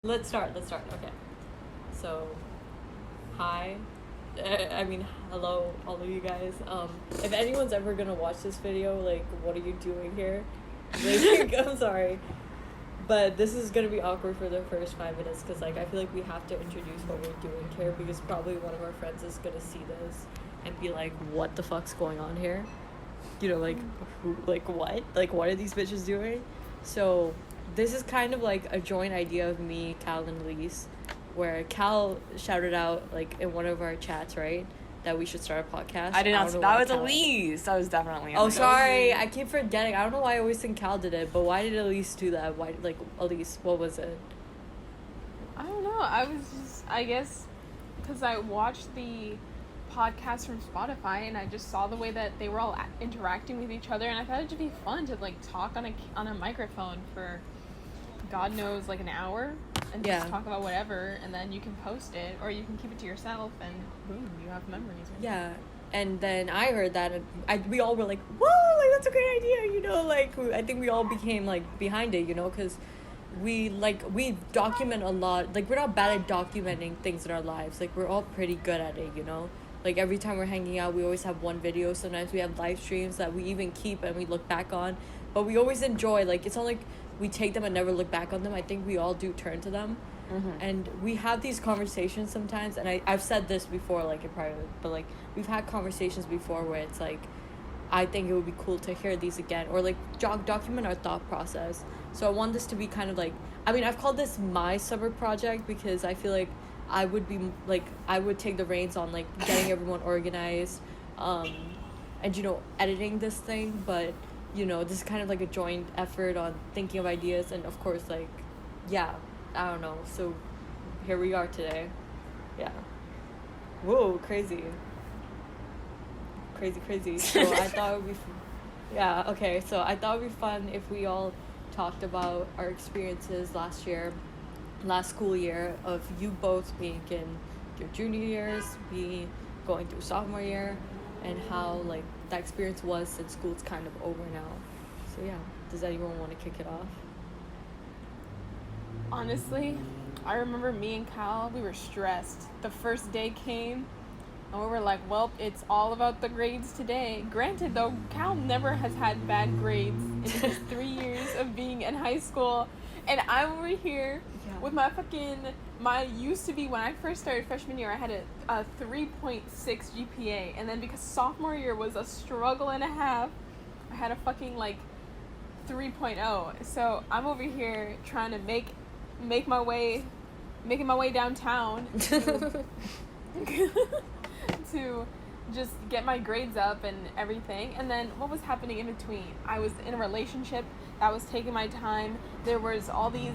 Let's start. Okay. So, hi. Hello, all of you guys. If anyone's ever gonna watch this video, like, what are you doing here? Like, I'm sorry. But this is gonna be awkward for the first 5 minutes because, like, I feel like we have to introduce what we're doing here because probably one of our friends is gonna see this and be like, what the fuck's going on here? You know, like, what? Like, what are these bitches doing? So, this is kind of like a joint idea of me, Cal, and Elise, where Cal shouted out, like, in one of our chats, right, that we should start a podcast. I did not. That was Elise. That was definitely. Oh, sorry. I keep forgetting. I don't know why I always think Cal did it, but why did Elise do that? Why, like, Elise, what was it? I don't know. I guess, because I watched the podcast from Spotify and I just saw the way that they were all interacting with each other, and I thought it'd be fun to, like, talk on a microphone for God knows, like, an hour and just talk about whatever, and then you can post it or you can keep it to yourself and boom, you have memories. Right? Yeah. And then I heard that and we all were like, whoa, like, that's a great idea, you know, like, I think we all became, like, behind it, you know, because we document a lot. Like, we're not bad at documenting things in our lives. Like, we're all pretty good at it, you know. Like, every time we're hanging out, we always have one video. Sometimes we have live streams that we even keep and we look back on. But we always enjoy, like, it's not like we take them and never look back on them. I think we all do turn to them. Mm-hmm. And we have these conversations sometimes. And I've said this before, like, in private. But, like, we've had conversations before where it's, like, I think it would be cool to hear these again. Or, like, document our thought process. So I want this to be kind of, like... I mean, I've called this my summer project because I feel like I would be, like, I would take the reins on, like, getting everyone organized, and, you know, editing this thing, but, you know, this is kind of, like, a joint effort on thinking of ideas, and, of course, like, yeah, I don't know, so here we are today, yeah. Whoa, crazy, so I thought it would be, yeah, okay, so I thought it would be fun if we all talked about our experiences last school year, of you both being in your junior years, me going through sophomore year, and how, like, that experience was since school's kind of over now. So yeah, does anyone want to kick it off? Honestly, I remember me and Cal, we were stressed. The first day came and we were like, well, it's all about the grades today. Granted, though, Cal never has had bad grades in his 3 years of being in high school, and I'm over here with my used to be, when I first started freshman year, I had a 3.6 GPA, and then because sophomore year was a struggle and a half, I had a fucking, like, 3.0. So I'm over here trying to making my way downtown to just get my grades up and everything. And then what was happening in between? I was in a relationship that was taking my time. There was all these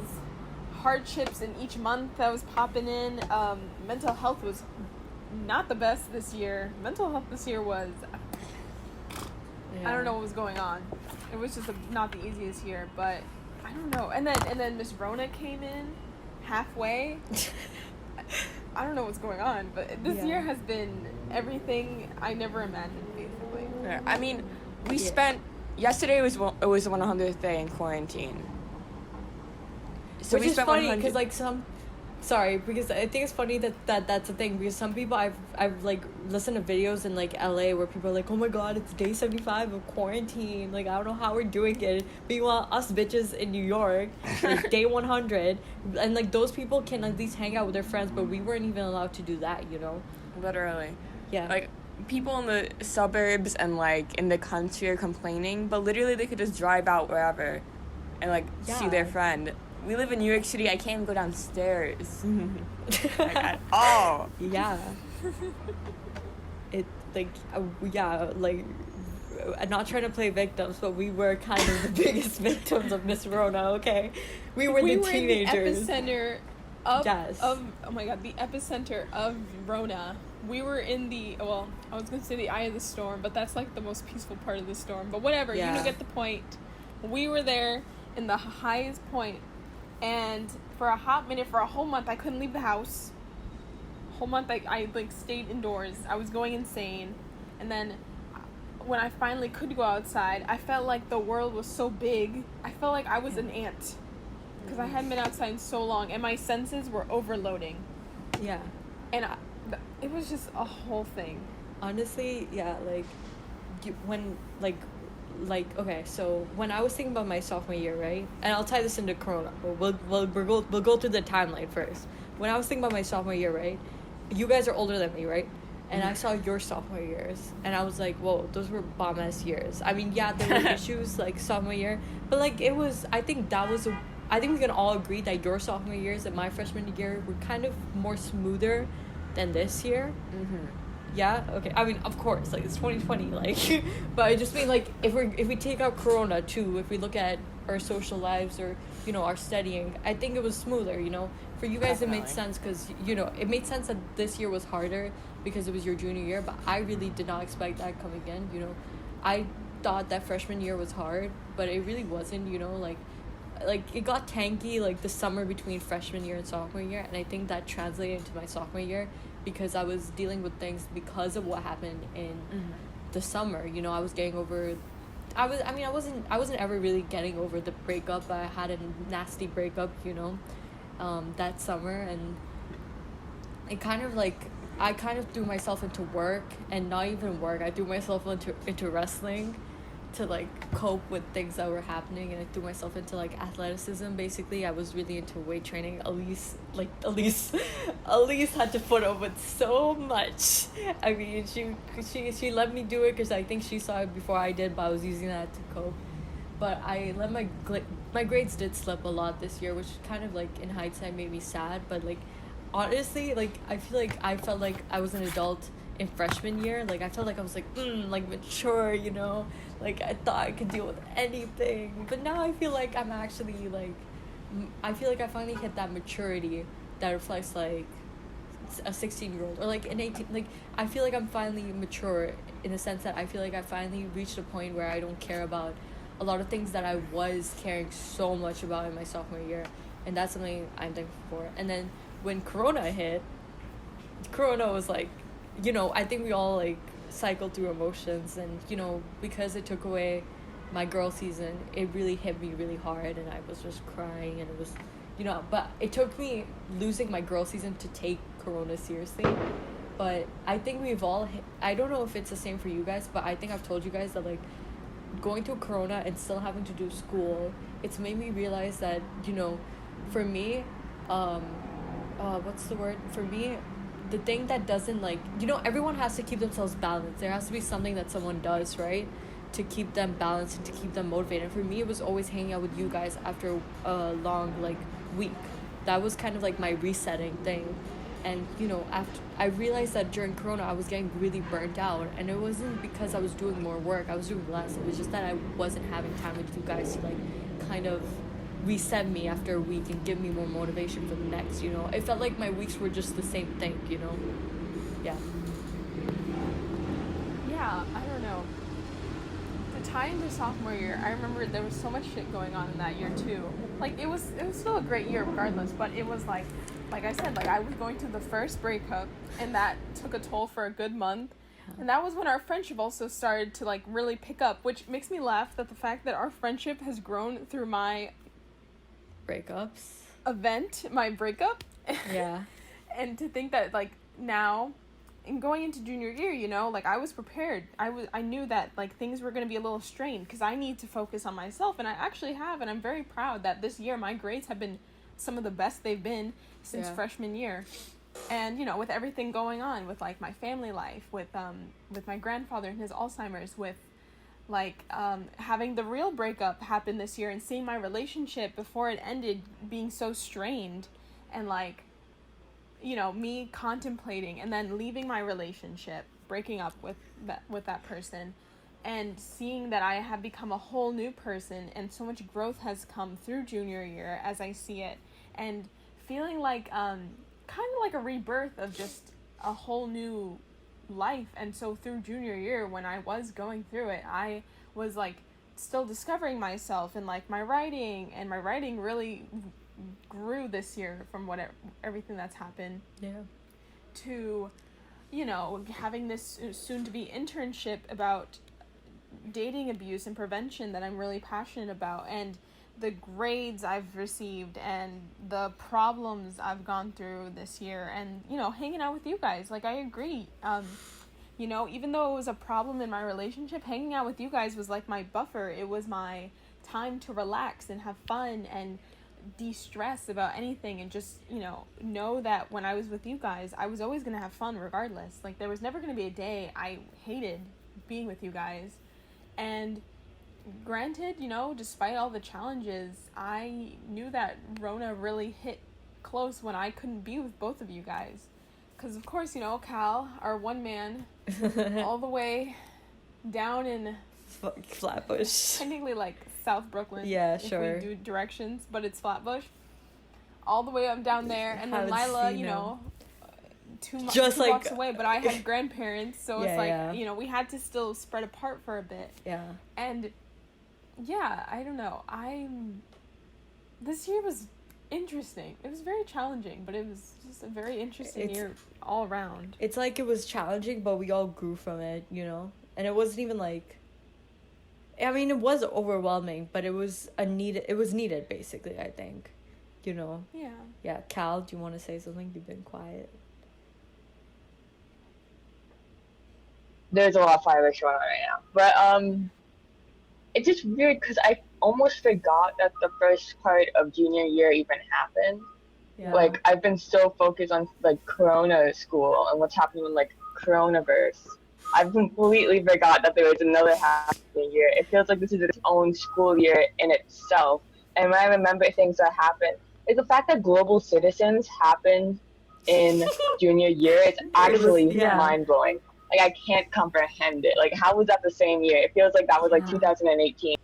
hardships in each month that was popping in. Mental health was not the best this year. Mental health this year was, I don't know what was going on. It was just not the easiest year, but I don't know. And then Miss Rona came in halfway. I don't know what's going on, but this year has been everything I never imagined, basically. Yeah, I mean, we spent... Yesterday was the 100th day in quarantine. So which is funny, because, like, because I think it's funny that's a thing, because some people I've like listened to videos in, like, LA where people are like, oh my god, it's day 75 of quarantine, like, I don't know how we're doing it. Meanwhile, us bitches in New York, like, day 100, and, like, those people can at least hang out with their friends, but we weren't even allowed to do that, you know? Literally. Yeah. Like, people in the suburbs and, like, in the country are complaining, but literally they could just drive out wherever and, like, see their friend. We live in New York City. I can't even go downstairs. Like, at all. Yeah. It, like, like, I'm not trying to play victims, but we were kind of the biggest victims of Miss Rona, okay? We were the teenagers. The epicenter of, oh my god, the epicenter of Rona. We were in I was going to say the eye of the storm, but that's, like, the most peaceful part of the storm. But whatever, you don't get the point. We were there in the highest point. And for a hot minute, for a whole month, I couldn't leave the house. Whole month, I like, stayed indoors. I was going insane. And then when I finally could go outside, I felt like the world was so big. I felt like I was an ant. because I hadn't been outside in so long, and my senses were overloading, Yeah. and it was just a whole thing. Honestly, yeah, like when okay, so when I was thinking about my sophomore year, right, and I'll tie this into Corona, but we'll go through the timeline first. When I was thinking about my sophomore year, right, you guys are older than me, right, and I saw your sophomore years, and I was like, whoa, those were bomb ass years. I mean, yeah, there were issues like sophomore year, but like it was. I think we can all agree that your sophomore years and my freshman year were kind of more smoother than this year. Mm-hmm. Yeah, okay. I mean, of course, like it's 2020, like, but I just mean like if we take out Corona too, if we look at our social lives or our studying, I think it was smoother. For you guys, Definitely. It made sense because it made sense that this year was harder because it was your junior year. But I really did not expect that coming in. I thought that freshman year was hard, but it really wasn't. Like it got tanky like the summer between freshman year and sophomore year, and I think that translated into my sophomore year because I was dealing with things because of what happened in the summer. I was getting over I wasn't ever really getting over the breakup. I had a nasty breakup, that summer, and it kind of like I kind of threw myself into work, and not even work. I threw myself into wrestling to like cope with things that were happening, and I threw myself into like athleticism. Basically, I was really into weight training. Elise had to put up with so much. I mean, she let me do it because I think she saw it before I did, but I was using that to cope. But I let my grades did slip a lot this year, which kind of like in hindsight made me sad. But like honestly, like I felt like I was an adult in freshman year. Like I felt like I was like like mature, like I thought I could deal with anything. But now I feel like I'm actually like I feel like I finally hit that maturity that reflects like a 16-year-old or like an 18. Like I feel like I'm finally mature in the sense that I feel like I finally reached a point where I don't care about a lot of things that I was caring so much about in my sophomore year, and that's something I'm thankful for. And then when Corona hit, Corona was like, I think we all like cycled through emotions, and because it took away my girl season, it really hit me really hard, and I was just crying, and it was but it took me losing my girl season to take Corona seriously. But I think we've all I don't know if it's the same for you guys, but I think I've told you guys that like going through Corona and still having to do school, it's made me realize that for me what's the word for me, the thing that doesn't like everyone has to keep themselves balanced. There has to be something that someone does, right, to keep them balanced and to keep them motivated. And for me, it was always hanging out with you guys after a long like week. That was kind of like my resetting thing. And after I realized that during Corona I was getting really burnt out, and it wasn't because I was doing more work. I was doing less. It was just that I wasn't having time with you guys to like kind of reset me after a week and give me more motivation for the next. It felt like my weeks were just the same thing. Yeah. I don't know. The tie into sophomore year, I remember there was so much shit going on in that year too. Like it was still a great year regardless, but it was like I said, like I was going through the first breakup, and that took a toll for a good month. And that was when our friendship also started to like really pick up, which makes me laugh that the fact that our friendship has grown through my breakups event, my breakup. Yeah. And to think that like now in going into junior year, like I was prepared. I knew that like things were going to be a little strained because I need to focus on myself, and I actually have, and I'm very proud that this year my grades have been some of the best they've been since freshman year. And with everything going on with like my family life, with my grandfather and his Alzheimer's, with like having the real breakup happen this year, and seeing my relationship before it ended being so strained, and like me contemplating and then leaving my relationship, breaking up with that person, and seeing that I have become a whole new person, and so much growth has come through junior year as I see it, and feeling like kind of like a rebirth of just a whole new life. And so through junior year, when I was going through it, I was like still discovering myself, and like my writing really grew this year from everything that's happened. Yeah. To having this soon to be internship about dating abuse and prevention that I'm really passionate about, and the grades I've received and the problems I've gone through this year, and hanging out with you guys. Like, I agree. Even though it was a problem in my relationship, hanging out with you guys was like my buffer. It was my time to relax and have fun and de-stress about anything, and just know that when I was with you guys, I was always gonna have fun regardless. Like, there was never gonna be a day I hated being with you guys. And granted, despite all the challenges, I knew that Rona really hit close when I couldn't be with both of you guys. Because, of course, Cal, our one man, all the way down in Flatbush. Technically, like, South Brooklyn. Yeah, sure. If we do directions, but it's Flatbush. All the way up down there. And then Lila, two blocks away. But I had grandparents, so it's we had to still spread apart for a bit. Yeah. And, yeah, I don't know. This year was interesting. It was very challenging, but it was just a very interesting year all around. It's like it was challenging, but we all grew from it, And it wasn't even like, I mean, it was overwhelming, but it was needed, basically, I think, Yeah. Yeah, Cal, do you want to say something? You've been quiet. There's a lot of fireworks going on right now. But, it's just weird because I almost forgot that the first part of junior year even happened. Yeah. Like, I've been so focused on, like, Corona school and what's happening with, like, Coronaverse. I've completely forgot that there was another half of the year. It feels like this is its own school year in itself. And when I remember things that happened, like, the fact that Global Citizens happened in junior year is actually mind-blowing. Like, I can't comprehend it. Like, how was that the same year? It feels like that was, like, 2018.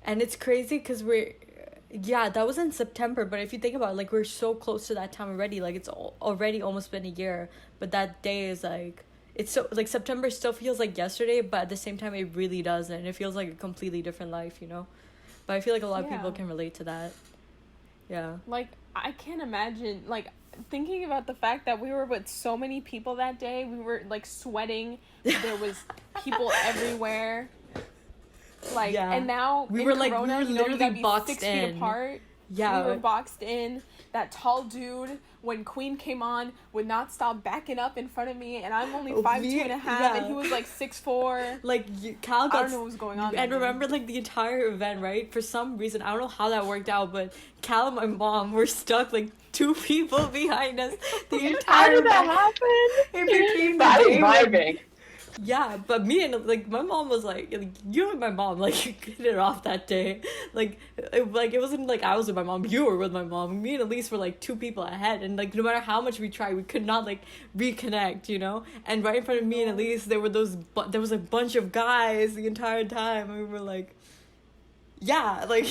And it's crazy because that was in September, but if you think about it, like, we're so close to that time already. Like, it's already almost been a year, but that day is, like, it's so, like, September still feels like yesterday, but at the same time, it really doesn't. It feels like a completely different life, But I feel like a lot of people can relate to that. Yeah. Like, I can't imagine, like, thinking about the fact that we were with so many people that day. We were, like, sweating. There was people everywhere. Like, and now we were Corona, like, we were literally boxed 6 in. feet apart. Yeah. We were boxed in. That tall dude, when Queen came on, would not stop backing up in front of me, and I'm only 5'2.5", and he was like 6'4". Like, Cal got, I don't know what was going on. And remember, like, the entire event, right? For some reason, I don't know how that worked out, but Cal and my mom were stuck, like, 2 people behind us the entire event. How did that happen? It became I was vibing. Yeah, but me and, like, my mom was like you and my mom, like, hit it off that day. Like, it wasn't like I was with my mom, you were with my mom. Me and Elise were, like, 2 people ahead, and, like, no matter how much we tried, we could not, like, reconnect, And right in front of me and Elise, there was a bunch of guys the entire time, and we were like, yeah, like,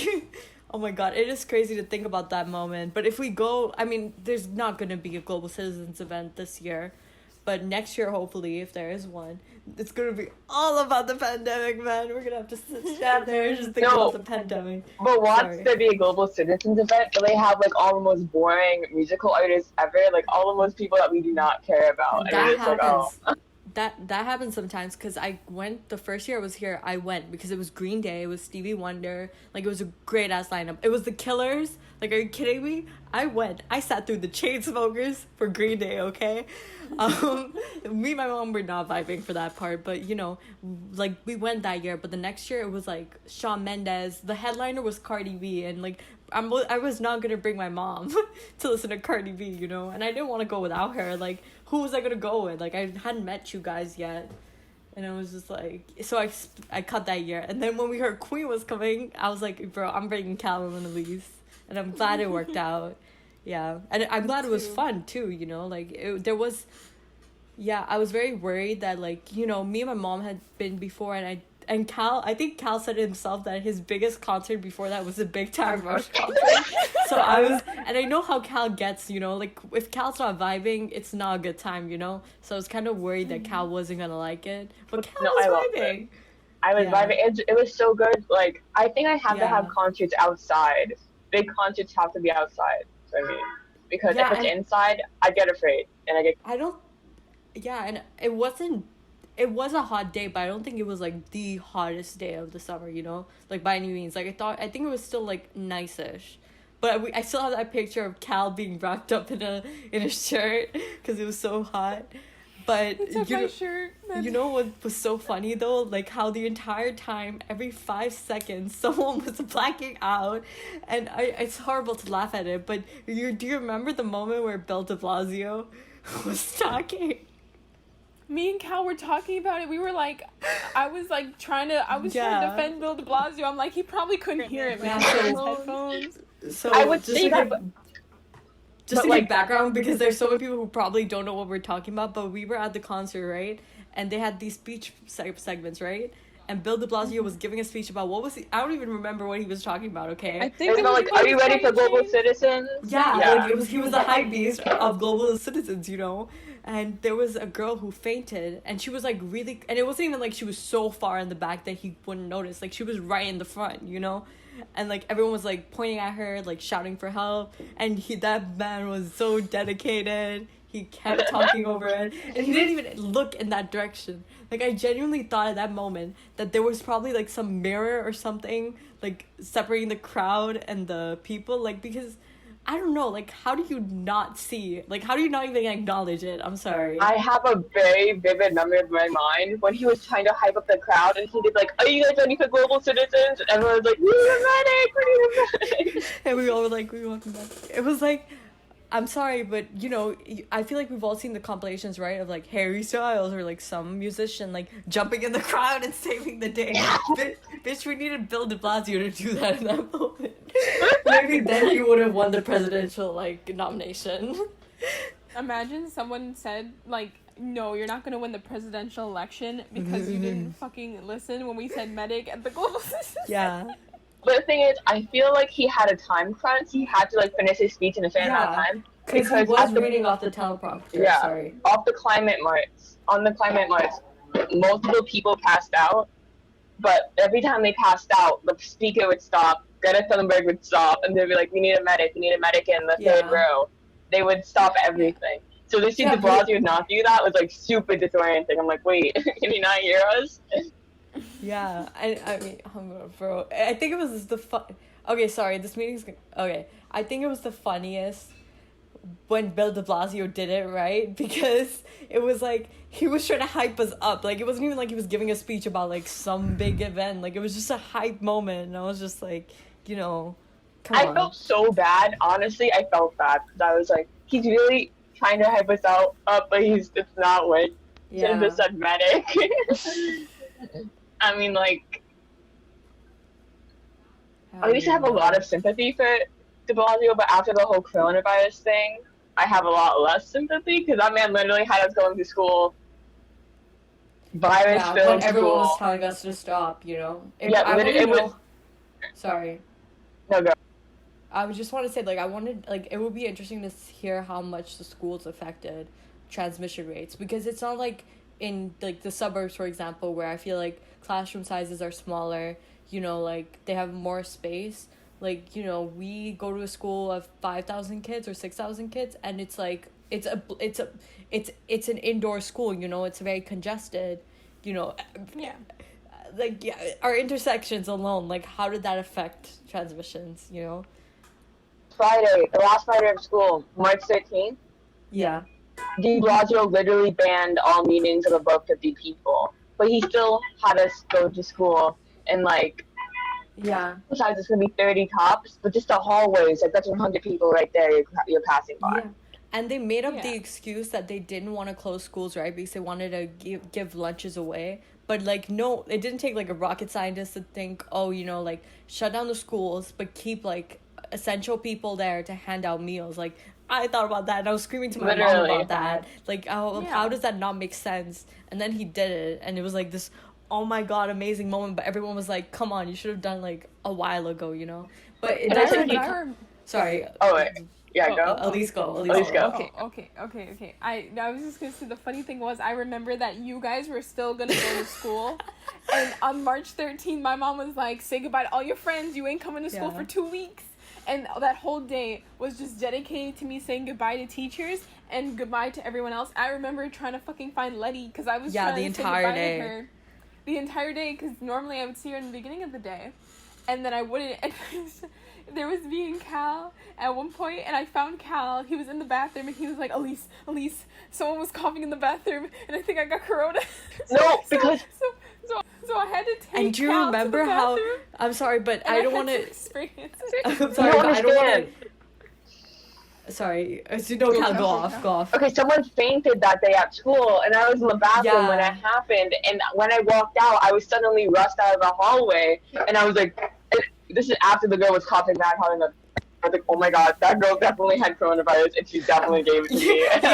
oh my god, it is crazy to think about that moment. But if we go, I mean, there's not gonna be a Global Citizens event this year. But next year, hopefully, if there is one, it's going to be all about the pandemic, man. We're going to have to sit down there and just think about the pandemic. But watch there be a Global Citizens event, but they have, like, all the most boring musical artists ever, like, all the most people that we do not care about. That happens. That happens sometimes, because I went, the first year I was here, I went, because it was Green Day, it was Stevie Wonder, like, it was a great-ass lineup. It was The Killers, like, are you kidding me? I went, I sat through the Chainsmokers for Green Day, okay? Me and my mom were not vibing for that part, but, like, we went that year, but the next year it was, like, Shawn Mendes, the headliner was Cardi B, and, like, I was not gonna bring my mom to listen to Cardi B, and I didn't want to go without her. Like, who was I gonna go with? Like, I hadn't met you guys yet, and it was just like, so I cut that year. And then when we heard Queen was coming, I was like, bro, I'm bringing Callum and Elise, and I'm glad it worked out. Yeah, and I'm glad it was fun too. Like, there was, I was very worried that, like, me and my mom had been before, and Cal, I think Cal said himself that his biggest concert before that was a Big Time Rush concert. So and I know how Cal gets, like, if Cal's not vibing, it's not a good time, So I was kind of worried that Cal wasn't gonna like it, but Cal was vibing. I was vibing. It was so good. Like, I think I have to have concerts outside. Big concerts have to be outside for me, because if it's inside, I get afraid, and I don't. Yeah, and it wasn't it was a hot day, but I don't think it was like the hottest day of the summer, you know, like by any means. Like I think it was still like nice-ish, but I still have that picture of Cal being wrapped up in a shirt because it was so hot. But He took my shirt. you know what was so funny though? Like how the entire time, every 5 seconds, someone was blacking out, and it's horrible to laugh at it. But do you remember the moment where Bill De Blasio was talking? Me and Cal were talking about it. We were like, I was trying to defend Bill De Blasio. I'm like, he probably couldn't hear it, man. Yeah, His so- headphones. So I would just say to that, give- just but, to like- give background, because there's so many people who probably don't know what we're talking about, but we were at the concert, right? And they had these speech segments, right? And Bill De Blasio was giving a speech about what was he? I don't even remember what he was talking about. Okay. I It think was like, are you ready for global citizens? Yeah, Yeah. like he was the hype beast of global citizens, you know. And there was a girl who fainted, and she was like really, and it wasn't even like she was so far in the back that he wouldn't notice. Like she was right in the front, you know. And like everyone was like pointing at her, like shouting for help. And that man was so dedicated. He kept talking over it, and he didn't even look in that direction. Like I genuinely thought at that moment that there was probably like some mirror or something like separating the crowd and the people, like because I don't know, like how do you not see? Like how do you not even acknowledge it? I'm sorry. I have a very vivid memory of my mind when he was trying to hype up the crowd and he did like, are you guys ready for global citizens? And everyone was like, we need a medic, we need a medic. And we all were like, we want back. It was like, I'm sorry, but you know, I feel like we've all seen the compilations, right? Of like Harry Styles or like some musician like jumping in the crowd and saving the day. Bitch, we needed Bill De Blasio to do that in that moment. Maybe then he would have won the presidential like nomination. Imagine someone said, like, no, you're not going to win the presidential election because you didn't fucking listen when we said medic at the global citizens. Yeah. But the thing is, I feel like he had a time crunch. He had to like finish his speech in a certain amount of time. Because he Because was at the- reading off the teleprompter. Yeah. Sorry. Off the climate march, on the climate march, multiple people passed out. But every time they passed out, the speaker would stop, Greta Thunberg would stop, and they'd be like, we need a medic in the third row. They would stop everything. So to see Yeah, De Blasio not do that was like super disorienting. I'm like, wait, can you not hear us? Yeah, I mean, bro, I think it was okay, sorry, this meeting's okay. I think it was the funniest when Bill De Blasio did it, right? Because it was like he was trying to hype us up. Like it wasn't even like he was giving a speech about like some big event. Like it was just a hype moment, and I was just like, you know, come on. I felt so bad. Honestly, I felt bad because I was like, he's really trying to hype us up, but it's not what should have just said medic. I mean, like, I used to have a lot of sympathy for De Blasio, but after the whole coronavirus thing, I have a lot less sympathy because that man literally had us going to school. Virus when filled everyone was school. telling us to stop, you know. Yeah, I literally, wanna it was. know- Sorry. No, go. I would just want to say, like, I wanted, like, it would be interesting to hear how much the schools affected transmission rates, because it's not like in, like, the suburbs, for example, where I feel like classroom sizes are smaller, you know, like, they have more space. Like, you know, we go to a school of 5,000 kids or 6,000 kids, and it's like, it's an indoor school, you know, it's very congested, you know. Yeah. Like, yeah, our intersections alone, like, how did that affect transmissions, you know? Friday, the last Friday of school, March 13th, Yeah. De Blasio literally banned all meetings of above 50 people. But he still had us go to school and, like, Yeah. besides it's going to be 30 tops, but just the hallways, like, that's 100 people right there you're passing by. Yeah. And they made up the Yeah. excuse that they didn't want to close schools, right? Because they wanted to give lunches away. But, like, no, it didn't take, like, a rocket scientist to think, oh, you know, like, shut down the schools, but keep, like, essential people there to hand out meals. Like, I thought about that, and I was screaming to my mom Literally. about that. Like, how Yeah. does that not make sense? And then he did it, and it was, like, this, oh, my God, amazing moment. But everyone was like, come on, you should have done, like, a while ago, you know? But it And I doesn't think become... Sorry. Oh, wait. Yeah, go. Elise go. Elise go. Okay. I was just gonna say the funny thing was I remember that you guys were still gonna go to school, and on March 13th, my mom was like, "Say goodbye to all your friends. You ain't coming to school Yeah. for 2 weeks." And that whole day was just dedicated to me saying goodbye to teachers and goodbye to everyone else. I remember trying to fucking find Letty because I was trying to say goodbye to her the entire day, because normally I would see her in the beginning of the day, and then I wouldn't. And there was me and Cal at one point, and I found Cal. He was in the bathroom, and he was like, Elise, someone was coughing in the bathroom, and I think I got corona. No, because... So I had to take And do you Cal remember to the how... bathroom, I'm sorry, but I don't want to... I'm sorry, You but I don't want understand. to... Sorry. No, Cal, go off. Okay, someone fainted that day at school, and I was in the bathroom when it happened, and when I walked out, I was suddenly rushed out of the hallway, and I was like, this is after the girl was coughing back, I was like, oh my god, that girl definitely had coronavirus, and she definitely gave it to me. And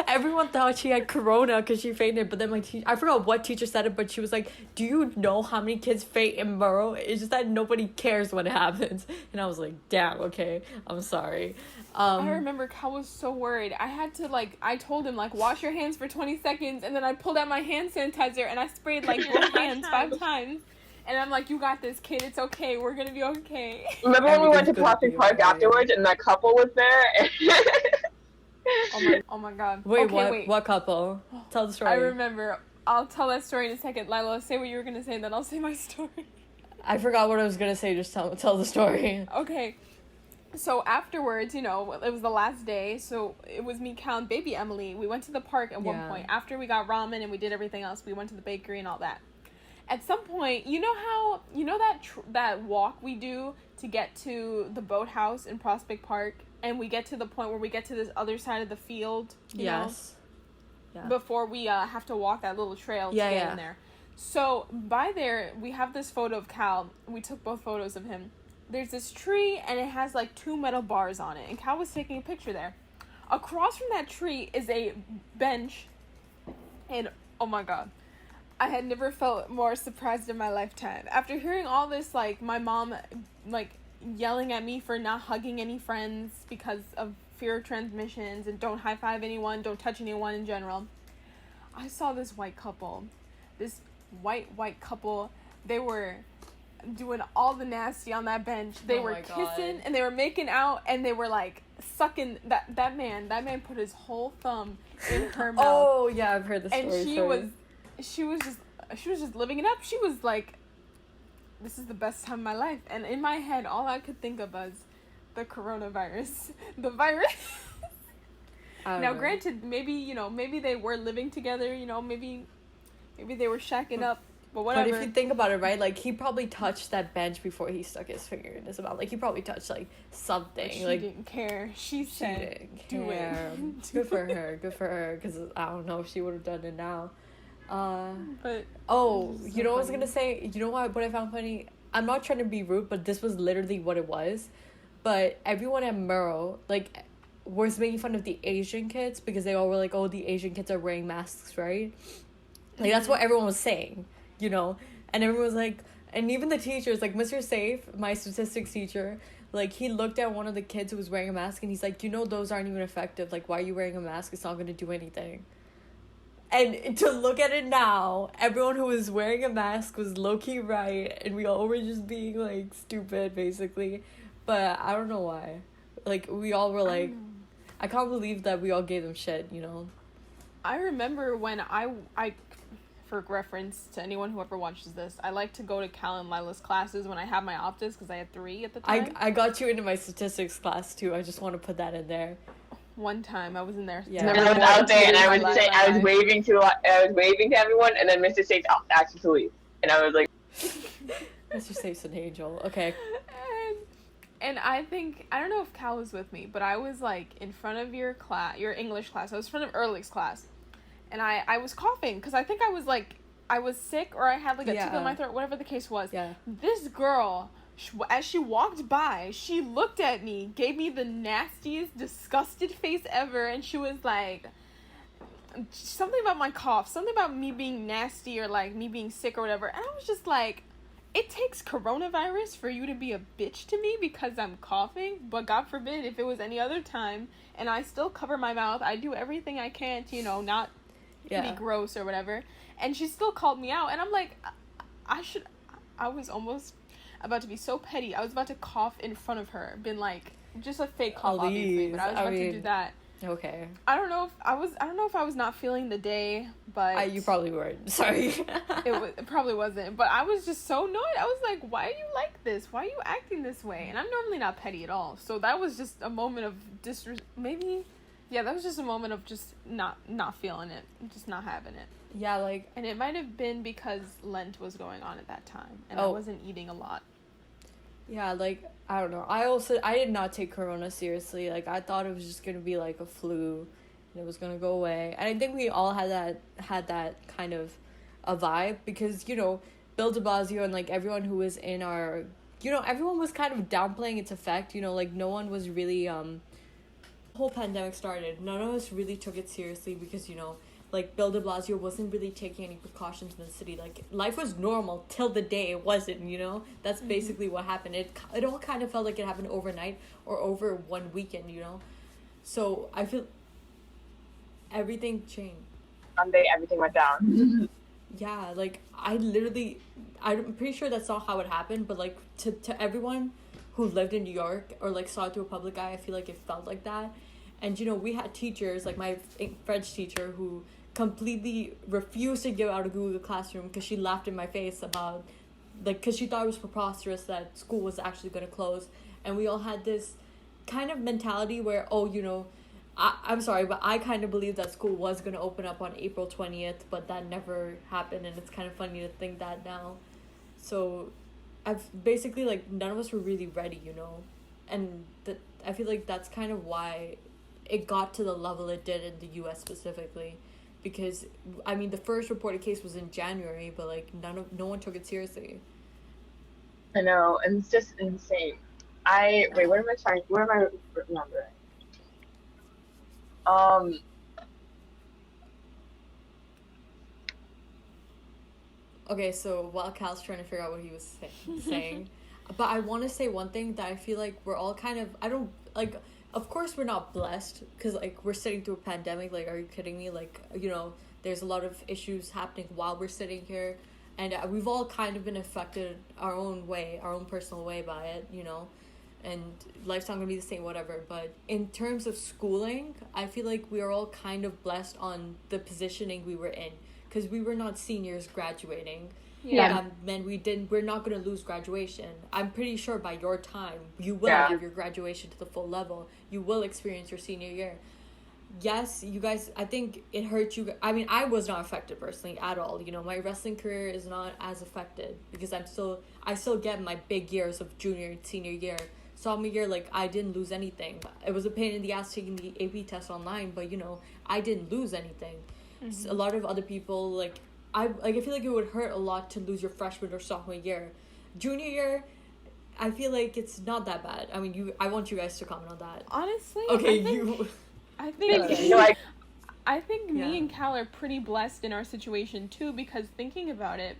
everyone thought she had corona because she fainted, but then my I forgot what teacher said it, but she was like, do you know how many kids faint in Murrow? It's just that nobody cares when it happens. And I was like, damn, okay, I'm sorry. I remember Cal was so worried. I had to, I told him, wash your hands for 20 seconds, and then I pulled out my hand sanitizer, and I sprayed, both hands 5 times. And I'm like, you got this, kid. It's okay. We're going to be okay. Remember when we went to Prospect Park afterwards, and that couple was there? Oh my god. Wait. What couple? Tell the story. I remember. I'll tell that story in a second. Lila, say what you were going to say, and then I'll say my story. I forgot what I was going to say. Just tell the story. Okay. So afterwards, it was the last day, so it was me, Cal, and baby Emily. We went to the park at one point. After we got ramen and we did everything else, we went to the bakery and all that. At some point, that walk we do to get to the boathouse in Prospect Park, and we get to the point where we get to this other side of the field, you know, before we have to walk that little trail to get in there. So by there, we have this photo of Cal. We took both photos of him. There's this tree, and it has 2 metal bars on it, and Cal was taking a picture there. Across from that tree is a bench, and oh my god, I had never felt more surprised in my lifetime. After hearing all this, my mom, yelling at me for not hugging any friends because of fear of transmissions, and don't high-five anyone, don't touch anyone in general, I saw this white couple. This white couple, they were doing all the nasty on that bench. They were kissing, and they were making out, and they were, sucking. That man put his whole thumb in her mouth. Oh, yeah, I've heard the story. And she was just living it up. She was like, this is the best time of my life. And in my head, all I could think of was the coronavirus. The virus. Now, granted, maybe they were living together, maybe they were shacking up, but whatever. But if you think about it, right, he probably touched that bench before he stuck his finger in his mouth. He probably touched, something. But she didn't care. She said, do it. Good for her, because I don't know if she would have done it now. But you know what I was gonna say? You know what I found funny? I'm not trying to be rude, but this was literally what it was. But everyone at Murrow, was making fun of the Asian kids because they all were like, oh, the Asian kids are wearing masks, right? That's what everyone was saying, and everyone was like, and even the teachers, Mr. Safe, my statistics teacher, he looked at one of the kids who was wearing a mask, and he's like, those aren't even effective. Why are you wearing a mask? It's not going to do anything. And to look at it now, everyone who was wearing a mask was low-key right, and we all were just being, stupid, basically. But I don't know why. We all were I can't believe that we all gave them shit, I remember when I for reference to anyone who ever watches this, I like to go to Cal and Lila's classes when I have my optics, because I had 3 at the time. I got you into my statistics class, too. I just want to put that in there. One time I was in there. Yeah. I was out there, and I was waving to everyone, and then Mr. Safe's asked me to leave, and I was like, Mr. Safe's an angel. Okay. And I don't know if Cal was with me, but I was in front of your English class. I was in front of Ehrlich's class, and I was coughing because I think I was sick, or I had a tickle in my throat, whatever the case was. Yeah. This girl, as she walked by, she looked at me, gave me the nastiest, disgusted face ever, and she was like, something about my cough, something about me being nasty, or me being sick or whatever, and I was just like, it takes coronavirus for you to be a bitch to me because I'm coughing, but God forbid if it was any other time, and I still cover my mouth, I do everything I can to, not be gross or whatever, and she still called me out, and I'm like, I was almost about to be so petty. I was about to cough in front of her. Been like, just a fake cough, obviously, but I was about to do that. Okay. I don't know if I was not feeling the day, but you probably weren't. Sorry. it probably wasn't. But I was just so annoyed. I was like, why are you like this? Why are you acting this way? And I'm normally not petty at all. So that was just a moment of that was just a moment of just not feeling it, just not having it. Yeah, like, and it might have been because Lent was going on at that time, and I wasn't eating a lot. Yeah, like, I don't know. I did not take Corona seriously. Like, I thought it was just gonna be like a flu, and it was gonna go away. And I think we all had that kind of a vibe because, you know, Bill de Blasio and like everyone who was in our, you know, everyone was kind of downplaying its effect. You know, like no one was really the whole pandemic started. None of us really took it seriously because, you know, like Bill de Blasio wasn't really taking any precautions in the city. Like life was normal till the day it wasn't, you know? That's basically what happened. It all kind of felt like it happened overnight or over one weekend, you know? So I feel everything changed. Sunday, everything went down. Yeah, like I'm pretty sure that's not how it happened, but like to everyone who lived in New York or like saw it through a public eye, I feel like it felt like that. And you know, we had teachers like my French teacher who completely refused to give out a Google Classroom because she laughed in my face about because she thought it was preposterous that school was actually going to close. And we all had this kind of mentality where, oh, you know, I'm sorry, but I kind of believed that school was going to open up on April 20th, but that never happened. And it's kind of funny to think that now. So I've basically, like, none of us were really ready, you know? And I feel like that's kind of why it got to the level it did in the US specifically. Because, I mean, the first reported case was in January, but, like, no one took it seriously. I know, and it's just insane. What am I remembering? Okay, so while Cal's trying to figure out what he was saying, but I want to say one thing that I feel like we're all kind of, of course we're not blessed, because, like, we're sitting through a pandemic, like, are you kidding me? Like, you know, there's a lot of issues happening while we're sitting here, and we've all kind of been affected our own personal way by it, you know, and life's not gonna be the same, whatever. But in terms of schooling, I feel like we are all kind of blessed on the positioning we were in, because we were not seniors graduating. Yeah. And we're not going to lose graduation. I'm pretty sure by your time, you will have your graduation to the full level. You will experience your senior year. Yes, you guys, I think it hurt you. I mean, I was not affected personally at all. You know, my wrestling career is not as affected because I still get my big years of junior and senior year. Sophomore year, like, I didn't lose anything. It was a pain in the ass taking the AP test online, but, you know, I didn't lose anything. Mm-hmm. A lot of other people, like, I feel like it would hurt a lot to lose your freshman or sophomore year. Junior year, I feel like it's not that bad. I mean, I want you guys to comment on that. Honestly, okay, I think me and Cal are pretty blessed in our situation too, because thinking about it,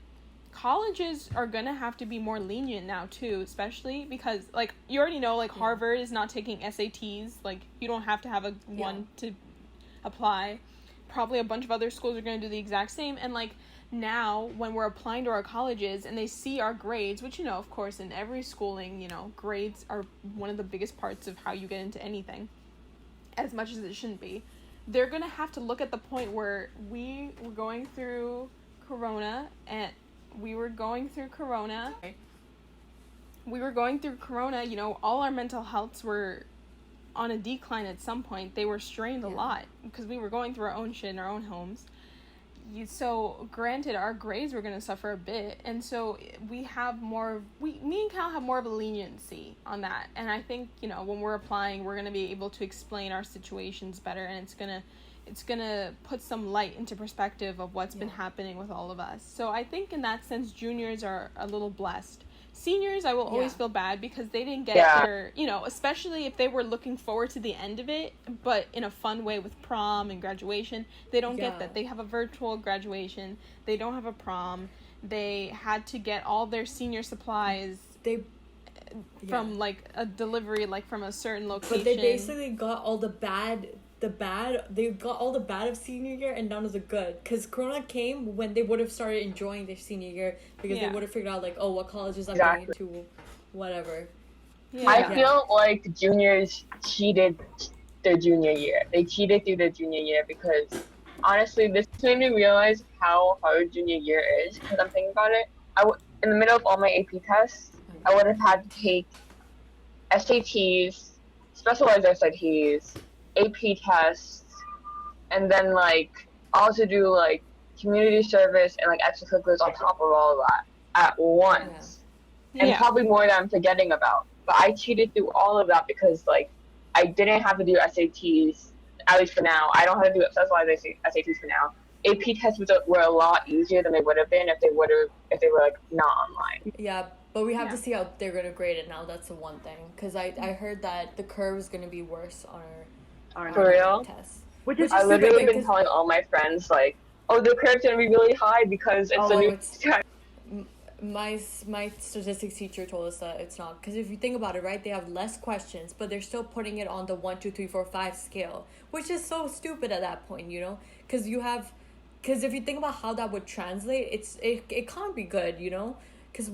colleges are gonna have to be more lenient now too, especially because, like, you already know, like, Harvard is not taking SATs. Like, you don't have to have one to apply. Probably a bunch of other schools are going to do the exact same. And, like, now when we're applying to our colleges and they see our grades, which, you know, of course, in every schooling, you know, grades are one of the biggest parts of how you get into anything, as much as it shouldn't be. They're going to have to look at the point where we were going through Corona, you know, all our mental healths were on a decline at some point. They were strained a lot because we were going through our own shit in our own homes. So granted, our grades were going to suffer a bit, and so me and Cal have more of a leniency on that. And I think, you know, when we're applying, we're going to be able to explain our situations better, and it's gonna put some light into perspective of what's been happening with all of us. So I think in that sense, juniors are a little blessed. Seniors, I will always feel bad because they didn't get their, you know, especially if they were looking forward to the end of it, but in a fun way with prom and graduation. They don't get that. They have a virtual graduation. They don't have a prom. They had to get all their senior supplies from, like, a delivery, like, from a certain location. But they basically got all the bad the bad. They got all the bad of senior year and none of the good. Because Corona came when they would have started enjoying their senior year because they would have figured out like, oh, what colleges I'm getting into, whatever. Yeah. I feel like juniors cheated their junior year. They cheated through their junior year because honestly, this made me realize how hard junior year is. Because I'm thinking about it, in the middle of all my AP tests, I would have had to take SATs, specialized SATs, AP tests, and then like also do like community service and like extracurriculars on top of all of that at once, and probably more that I'm forgetting about. But I cheated through all of that because like I didn't have to do SATs, at least for now. I don't have to do specialized SATs for now. AP tests were a lot easier than they would have been if they were like not online. Yeah, but we have to see how they're gonna grade it now. That's the one thing, because I heard that the curve is gonna be worse on our for real tests. Which is I literally been telling all my friends like, oh, the curve's gonna be really high because it's a new test. My statistics teacher told us that it's not, because if you think about it, right, they have less questions, but they're still putting it on the 1, 2, 3, 4, 5 scale, which is so stupid at that point, you know, because if you think about how that would translate, it can't be good, you know, because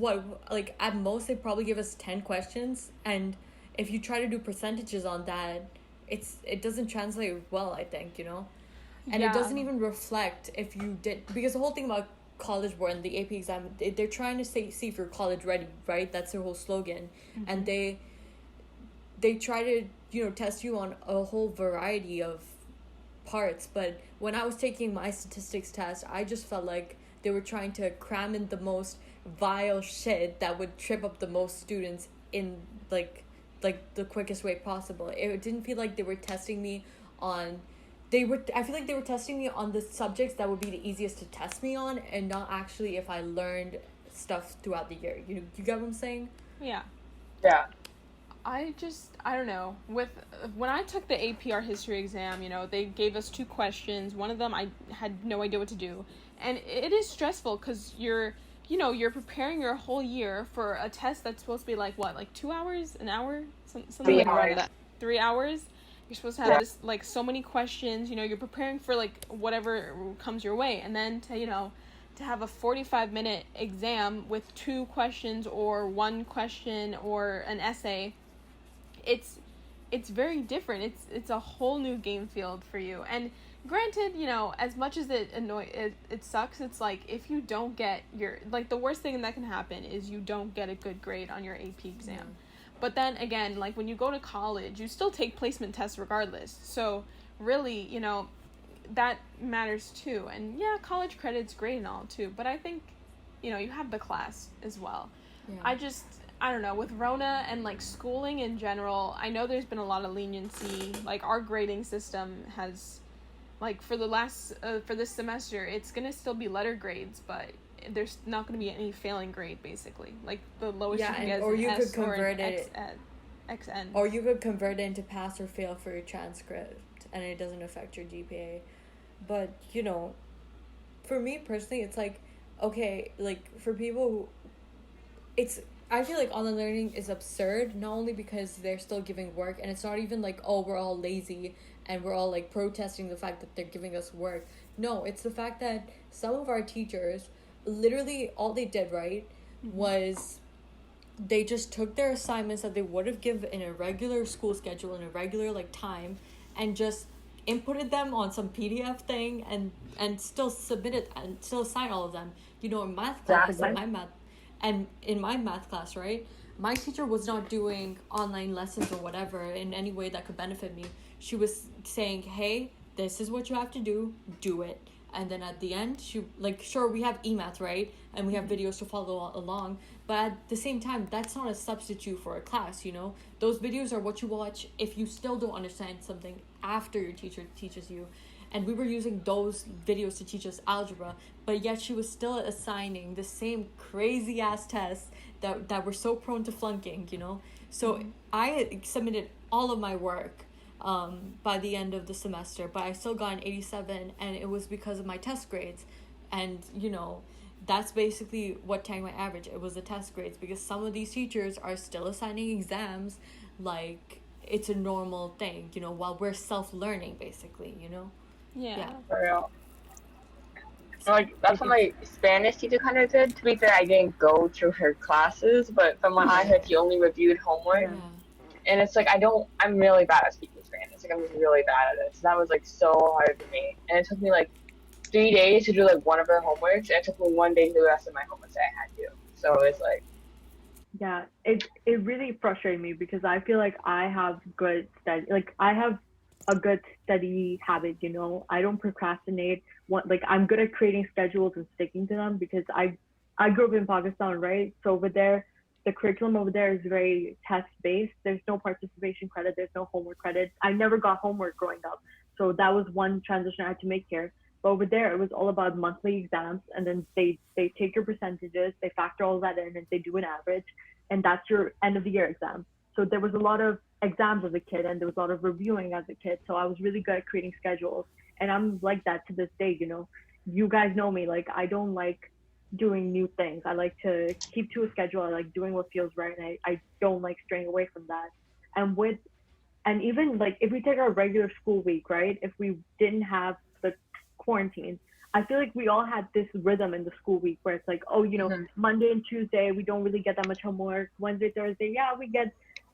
like at most they probably give us 10 questions, and if you try to do percentages on that, it doesn't translate well, I think, you know, and it doesn't even reflect if you did, because the whole thing about college board and the AP exam, they're trying to see if you're college ready, right? That's their whole slogan. And they try to, you know, test you on a whole variety of parts. But when I was taking my statistics test, I just felt like they were trying to cram in the most vile shit that would trip up the most students in like the quickest way possible. It didn't feel like they were testing me on I feel like they were testing me on the subjects that would be the easiest to test me on, and not actually if I learned stuff throughout the year. You get what I'm saying? Yeah. Yeah. I don't know. When I took the APR history exam, you know, they gave us 2 questions. One of them I had no idea what to do. And it is stressful because you're preparing your whole year for a test that's supposed to be like 2 hours, an hour, something like that. 3 hours. You're supposed to have this, like, so many questions, you know, you're preparing for, like, whatever comes your way. And then to have a 45-minute exam with 2 questions or 1 question or an essay, it's very different. It's a whole new game field for you. And granted, you know, as much as it sucks, it's like if you don't get the worst thing that can happen is you don't get a good grade on your AP exam. Yeah. But then again, like when you go to college, you still take placement tests regardless. So really, you know, that matters too. And yeah, college credit's great and all too. But I think, you know, you have the class as well. Yeah. I don't know, with Rona and like schooling in general, I know there's been a lot of leniency. Like our grading system has, like for this semester, it's going to still be letter grades, but there's not going to be any failing grade, basically. Like the lowest you can get is an S or an XN. Or you could convert it into pass or fail for your transcript, and it doesn't affect your GPA. But, you know, for me personally, it's like, okay, like for people who, I feel like online learning is absurd, not only because they're still giving work, and it's not even like, oh, we're all lazy and we're all like protesting the fact that they're giving us work. No, it's the fact that some of our teachers, literally all they did, right, was they just took their assignments that they would have given in a regular school schedule in a regular like time, and just inputted them on some PDF thing and still submitted and still assign all of them. You know, in math class, in my math class, right, my teacher was not doing online lessons or whatever in any way that could benefit me. She was saying, hey, this is what you have to do it. And then at the end, she, like, sure, we have e-math, right? And we have videos to follow along. But at the same time, that's not a substitute for a class, you know? Those videos are what you watch if you still don't understand something after your teacher teaches you. And we were using those videos to teach us algebra. But yet she was still assigning the same crazy-ass tests that were so prone to flunking, you know? So I submitted all of my work by the end of the semester, but I still got an 87, and it was because of my test grades. And you know, that's basically what tanked my average. It was the test grades, because some of these teachers are still assigning exams like it's a normal thing, you know, while we're self-learning basically, you know. Yeah. For real. Like that's what my Spanish teacher kind of did. To be fair, I didn't go to her classes, but from what I heard, he only reviewed homework. Yeah. And it's like I'm really bad at speaking Spanish. Like I'm really bad at it. So that was like so hard for me. And it took me like 3 days to do like one of her homeworks, and it took me one day to do the rest of my homeworks that I had to. So it's like, Yeah, it really frustrated me because I feel like I have good study, like I have a good study habit, you know. I don't procrastinate. Like I'm good at creating schedules and sticking to them because I grew up in Pakistan, right? So over there, the curriculum over there is very test based. There's no participation credit. There's no homework credit. I never got homework growing up, so that was one transition I had to make here. But over there, it was all about monthly exams, and then they take your percentages, they factor all that in, and they do an average, and that's your end of the year exam. So there was a lot of exams as a kid, and there was a lot of reviewing as a kid. So I was really good at creating schedules, and I'm like that to this day. You know, you guys know me. Like I don't like doing new things. I like to keep to a schedule. I like doing what feels right, and I don't like straying away from that. And with and even like if we take our regular school week, right? If we didn't have the quarantine, I feel like we all had this rhythm in the school week where it's like, oh, you know, Monday and Tuesday we don't really get that much homework. Wednesday, Thursday, yeah, we get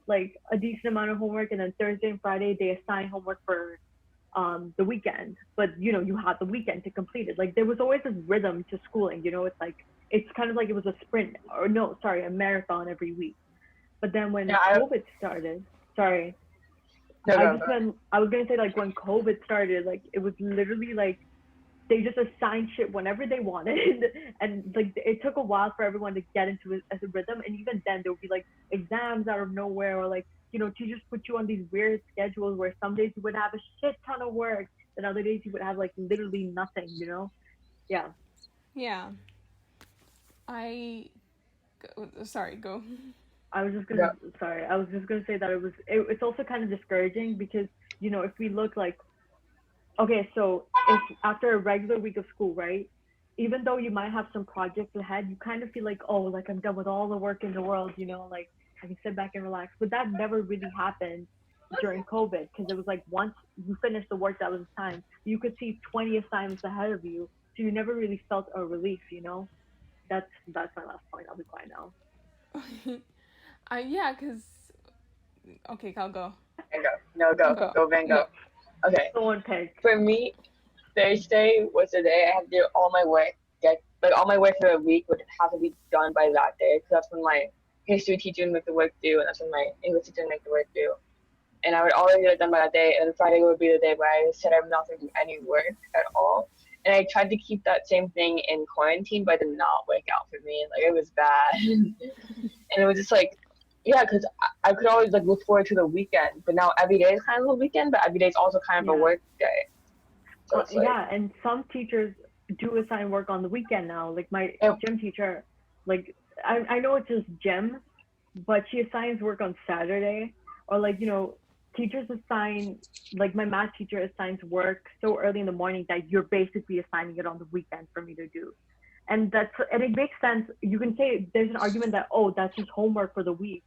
like a decent amount of homework, and then Thursday and Friday they assign homework for the weekend. But you know, you had the weekend to complete it. Like there was always this rhythm to schooling. You know, it's like it's kind of like it was a sprint, or no, sorry, a marathon every week. But then when COVID started, sorry, I was gonna say like when COVID started, like it was literally like they just assigned shit whenever they wanted, and like it took a while for everyone to get into it as a rhythm. And even then, there would be like exams out of nowhere, or like you know teachers put you on these weird schedules where some days you would have a shit ton of work, and other days you would have like literally nothing. You know? Yeah. Yeah. Sorry, go. I was just gonna say that it's also kind of discouraging because you know if we look like okay, so if after a regular week of school, right, even though you might have some projects ahead, you kind of feel like, oh, like I'm done with all the work in the world, you know, like I can sit back and relax. But that never really happened during COVID because it was like once you finished the work that was assigned, you could see 20 assignments ahead of you. So you never really felt a relief, you know? That's my last point. I'll be quiet now. Yeah, because okay, I'll go. Go, Van, go. Okay. Someone pick. For me, Thursday was the day I had to do all my work. All my work for the week would have to be done by that day because that's when my history teacher would make the work due, and that's when my English teacher would make the work due. And I would always get it done by that day, and Friday would be the day where I said I'm not going to do any work at all. And I tried to keep that same thing in quarantine, but it did not work out for me. Like, it was bad. And it was just like, yeah, because I could always like look forward to the weekend, but now every day is kind of a weekend, but every day is also kind of a work day. So like, yeah, and some teachers do assign work on the weekend now. Like my gym teacher, like I know it's just gym, but she assigns work on Saturday, or like you know, teachers assign like my math teacher assigns work so early in the morning that you're basically assigning it on the weekend for me to do. And it makes sense. You can say there's an argument that, oh, that's just homework for the week.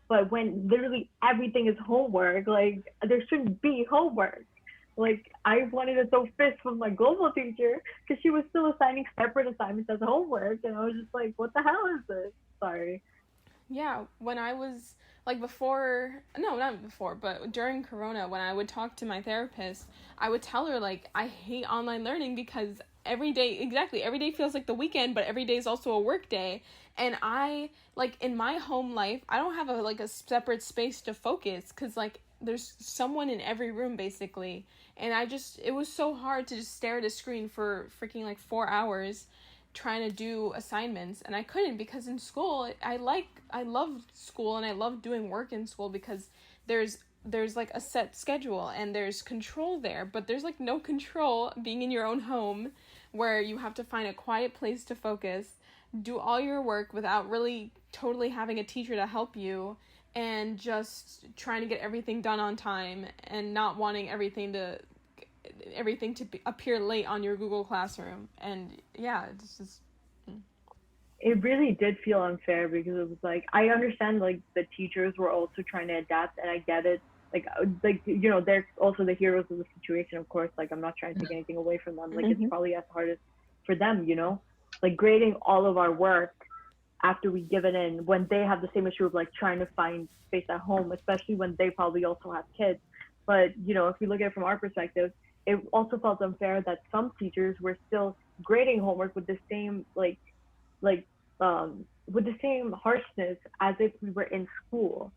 But when literally everything is homework, like there shouldn't be homework. Like I wanted to throw fists with my global teacher because she was still assigning separate assignments as homework. And I was just like, what the hell is this? Sorry. Yeah, when I was like not before, but during Corona, when I would talk to my therapist, I would tell her like I hate online learning because every day feels like the weekend, but every day is also a work day. And I like in my home life, I don't have a separate space to focus because like there's someone in every room basically. And it was so hard to just stare at a screen for freaking like 4 hours trying to do assignments, and I couldn't because in school I love school and I love doing work in school because there's like a set schedule and there's control there, but there's like no control being in your own home where you have to find a quiet place to focus, do all your work without really totally having a teacher to help you, and just trying to get everything done on time and not wanting everything to appear late on your Google Classroom. And yeah, it's just it really did feel unfair because it was like I understand like the teachers were also trying to adapt, and I get it. they're also the heroes of the situation, of course. Like, I'm not trying to take anything away from them. Like, it's probably as hard as for them, like grading all of our work after we give it in, when they have the same issue of like trying to find space at home, especially when they probably also have kids. But if you look at it from our perspective, it also felt unfair that some teachers were still grading homework with the same with the same harshness as if we were in school.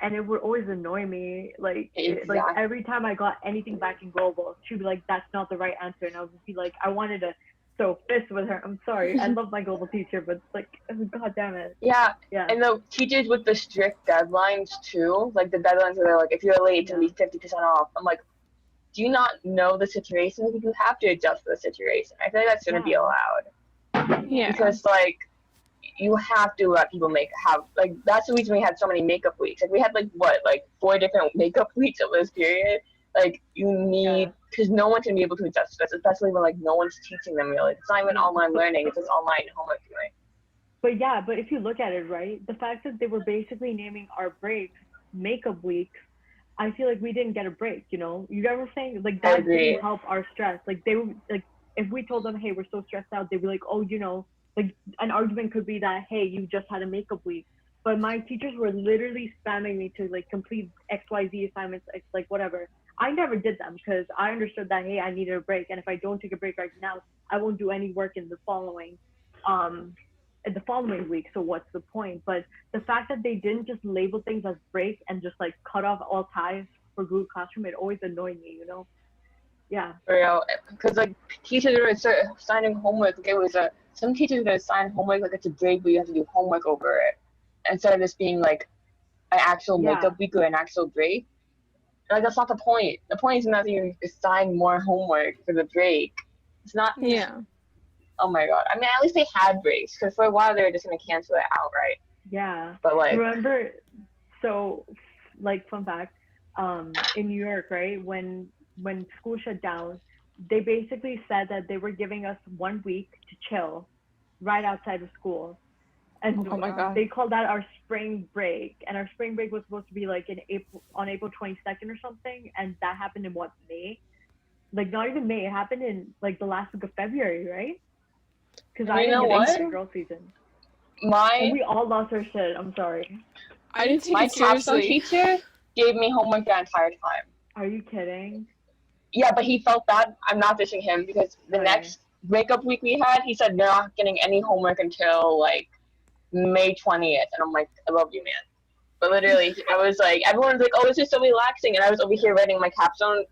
And it would always annoy me. Like, Exactly. like every time I got anything back in global, she'd be like, "That's not the right answer," and I would be like, I wanted to throw fists with her. I'm sorry, I love my global teacher, but like, god damn it. Yeah. Yeah. And the teachers with the strict deadlines too, like the deadlines where they're like, if you're late, it's gonna be 50% off. I'm like, do you not know the situation? Like, you have to adjust to the situation. I feel like that shouldn't be allowed. Yeah. Because like, you have to let people that's the reason we had so many makeup weeks. Like, we had 4 different makeup weeks of this period. Like, you need, because no one can be able to adjust to this, especially when no one's teaching them really. It's not even online learning, it's just online homework doing. But if you look at it, right, the fact that they were basically naming our breaks makeup weeks, I feel like we didn't get a break, You get what I'm saying? Like, that didn't help our stress. Like, they would, if we told them, hey, we're so stressed out, they'd be like, oh, like, an argument could be that, hey, you just had a makeup week. But my teachers were literally spamming me to complete XYZ assignments, whatever. I never did them because I understood that, hey, I needed a break, and if I don't take a break right now, I won't do any work in the following week. So what's the point? But the fact that they didn't just label things as break and just cut off all ties for Google Classroom, it always annoyed me. Yeah. For real, because teachers are assigning homework. It was some teachers would assign homework it's a break, but you have to do homework over it, instead of just being an actual makeup week or an actual break. That's not the point. The point is not that you assign more homework for the break. It's not. Yeah. Oh my god. I mean, at least they had breaks, because for a while they were just gonna cancel it outright. Yeah. But remember, so fun fact, in New York, right, when school shut down, they basically said that they were giving us 1 week to chill right outside of school. And oh my God. They called that our spring break. And our spring break was supposed to be on April 22nd or something. And that happened in May? Not even May. It happened in the last week of February, right? Because I didn't get into girl season. And we all lost our shit. I'm sorry. I didn't take my it seriously. My teacher gave me homework the entire time. Are you kidding? Yeah, but he felt bad. I'm not dishing him, because the next makeup week we had, he said you're not getting any homework until May 20th. And I'm like, I love you, man. But literally, I was everyone's like, oh, this is so relaxing. And I was over here writing my capstone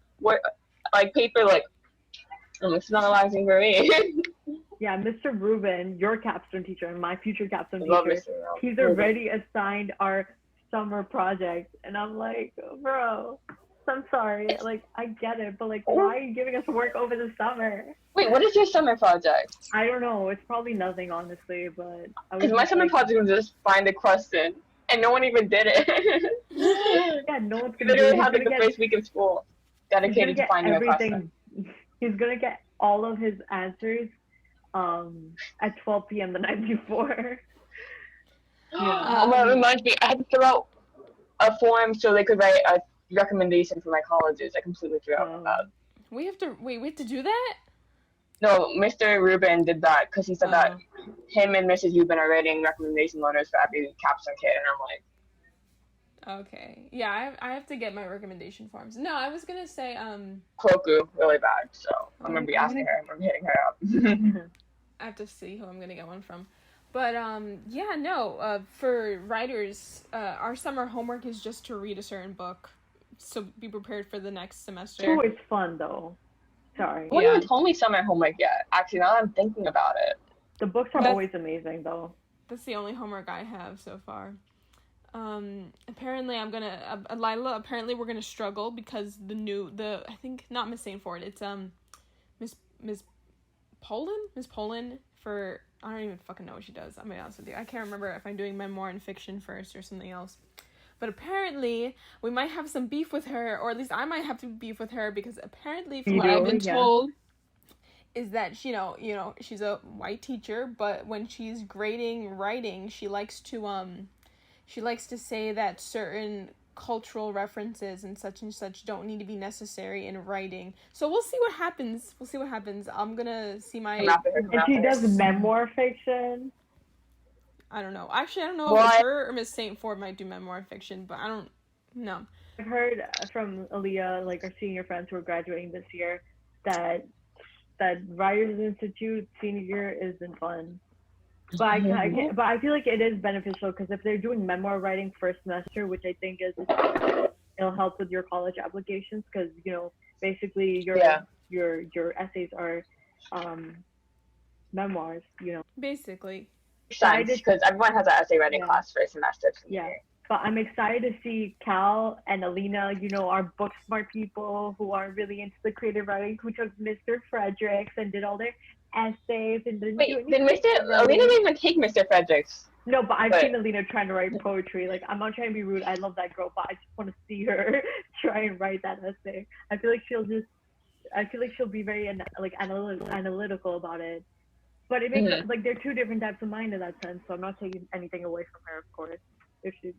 paper, it's not relaxing for me. Yeah, Mr. Rubin, your capstone teacher and my future capstone Love teacher, Mr. he's already assigned our summer project. And I'm like, bro, I'm sorry. I get it, but why are you giving us work over the summer? Wait, what is your summer project? I don't know. It's probably nothing, honestly, but because my summer project was just find a question, and no one even did it. Yeah, no one's gonna literally had the first week of school dedicated to finding a question. He's gonna get all of his answers at 12 p.m. the night before. Yeah. Well, it reminds me, I had to fill out a form so they could write a recommendation for my colleges. I completely forgot about. We have to do that? No, Mr. Rubin did that because he said that him and Mrs. Rubin are writing recommendation letters for every capstone kid, and I'm like, okay, yeah, I have to get my recommendation forms. No, I was gonna say Koku really bad, so I'm gonna be asking her. I'm hitting her up. I have to see who I'm gonna get one from. But for writers, our summer homework is just to read a certain book, so be prepared for the next semester. Oh, it's fun though. Sorry. No one even told me summer homework yet. Actually, now that I'm thinking about it. The books are always amazing though. That's the only homework I have so far. Apparently I'm gonna Lila. Apparently we're gonna struggle because I think not Miss Saintford. It's Miss Poland for. I don't even fucking know what she does. I'm gonna be honest with you. I can't remember if I'm doing memoir and fiction first or something else. But apparently, we might have some beef with her, or at least I might have to beef with her, because apparently, from what I've been told, is that, she's a white teacher, but when she's grading writing, she likes to say that certain cultural references and such don't need to be necessary in writing. So we'll see what happens. I'm gonna see my. And she does memoir fiction. I don't know. Actually, I don't know if it's her or Miss Saint Ford might do memoir fiction, but I don't know. I've heard from Aaliyah, like our senior friends who are graduating this year, that Writers Institute senior year isn't fun. But I feel like it is beneficial because if they're doing memoir writing first semester, which I think it'll help with your college applications because basically your essays are memoirs, Basically. Sense because everyone has an essay writing class first semester. Yeah. But I'm excited to see Cal and Alina, our book smart people who are really into the creative writing, who took Mr. Fredericks and did all their essays and didn't do anything. Alina didn't even take Mr. Fredericks. No, but I've seen Alina trying to write poetry. Like, I'm not trying to be rude. I love that girl, but I just want to see her try and write that essay. I feel like she'll be very analytical about it. But it makes like they're two different types of mind in that sense. So I'm not taking anything away from her, of course. If she's